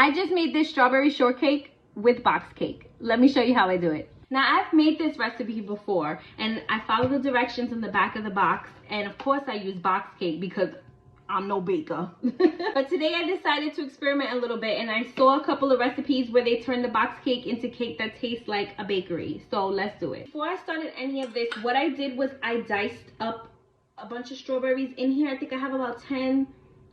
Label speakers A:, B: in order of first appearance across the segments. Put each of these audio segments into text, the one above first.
A: I just made this strawberry shortcake with box cake. Let me show you how I do it. Now, I've made this recipe before, and I follow the directions in the back of the box, and of course I use box cake because I'm no baker. But today I decided to experiment a little bit, and I saw a couple of recipes where they turn the box cake into cake that tastes like a bakery. So let's do it. Before I started any of this, what I did was I diced up a bunch of strawberries. In here, I think I have about 10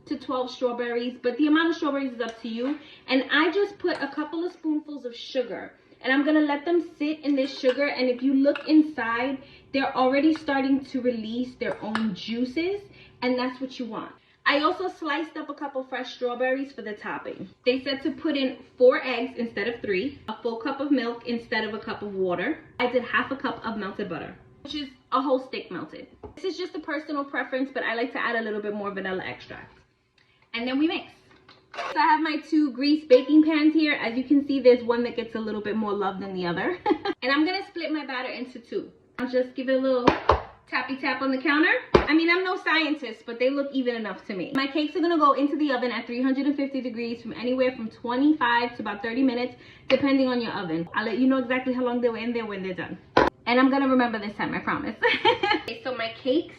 A: to 12 strawberries, but the amount of strawberries is up to you. And I just put a couple of spoonfuls of sugar, and I'm gonna let them sit in this sugar. And if you look inside, they're already starting to release their own juices, and that's what you want. I also sliced up a couple fresh strawberries for the topping. They said to put in 4 eggs instead of 3, a full cup of milk instead of a cup of water. I did half a cup of melted butter, which is a whole stick melted. This is just a personal preference, but I like to add a little bit more vanilla extract. And then we mix. So I have my 2 grease baking pans here. As you can see, there's one that gets a little bit more love than the other. And I'm gonna split my batter into 2. I'll just give it a little tappy tap on the counter. I mean, I'm no scientist, but they look even enough to me. My cakes are gonna go into the oven at 350 degrees from anywhere from 25 to about 30 minutes, depending on your oven. I'll let you know exactly how long they were in there when they're done. And I'm gonna remember this time, I promise. Okay, so my cakes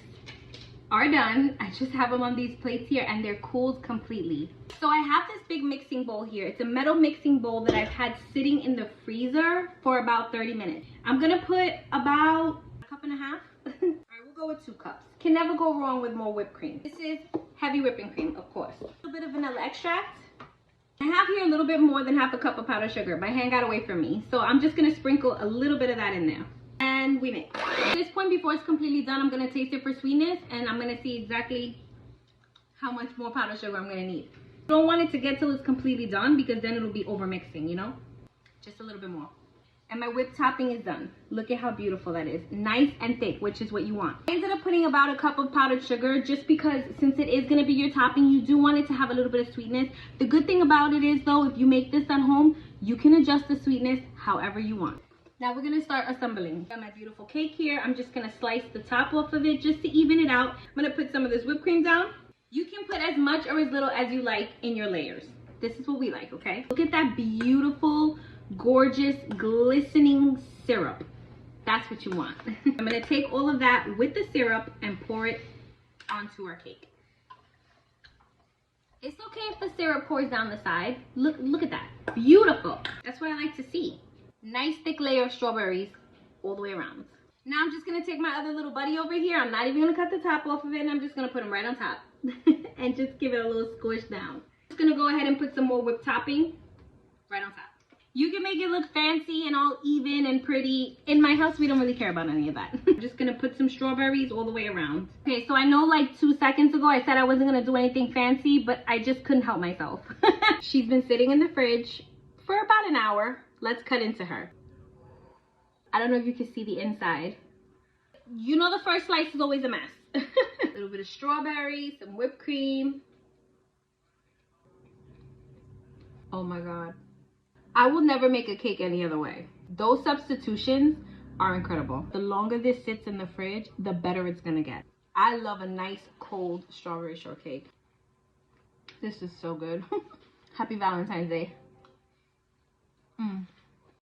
A: are done. I just have them on these plates here, and they're cooled completely. So I have this big mixing bowl here. It's a metal mixing bowl that I've had sitting in the freezer for about 30 minutes. I'm gonna put about a cup and a half. All right, we'll go with 2 cups. Can never go wrong with more whipped cream. This is heavy whipping cream, of course. A little bit of vanilla extract. I have here a little bit more than half a cup of powdered sugar. My hand got away from me, so I'm just gonna sprinkle a little bit of that in there. And we mix. At this point, before it's completely done, I'm gonna taste it for sweetness, and I'm gonna see exactly how much more powdered sugar I'm gonna need. You don't want it to get till it's completely done, because then it'll be over mixing, you know? Just a little bit more. And my whipped topping is done. Look at how beautiful that is. Nice and thick, which is what you want. I ended up putting about a cup of powdered sugar, just because since it is gonna be your topping, you do want it to have a little bit of sweetness. The good thing about it is, though, if you make this at home, you can adjust the sweetness however you want. Now we're gonna start assembling. Got my beautiful cake here. I'm just gonna slice the top off of it just to even it out. I'm gonna put some of this whipped cream down. You can put as much or as little as you like in your layers. This is what we like, okay? Look at that beautiful, gorgeous, glistening syrup. That's what you want. I'm gonna take all of that with the syrup and pour it onto our cake. It's okay if the syrup pours down the side. Look at that, beautiful. That's what I like to see. Nice thick layer of strawberries all the way around. Now I'm just gonna take my other little buddy over here. I'm not even gonna cut the top off of it, and I'm just gonna put him right on top and just give it a little squish down. Just gonna go ahead and put some more whipped topping right on top. You can make it look fancy and all even and pretty. In my house, we don't really care about any of that. I'm just gonna put some strawberries all the way around. Okay, so I know like 2 seconds ago I said I wasn't gonna do anything fancy, but I just couldn't help myself. She's been sitting in the fridge for about an hour. Let's cut into her. I don't know if you can see the inside. You know the first slice is always a mess. A little bit of strawberry, some whipped cream. Oh my God. I will never make a cake any other way. Those substitutions are incredible. The longer this sits in the fridge, the better it's gonna get. I love a nice cold strawberry shortcake. This is so good. Happy Valentine's Day.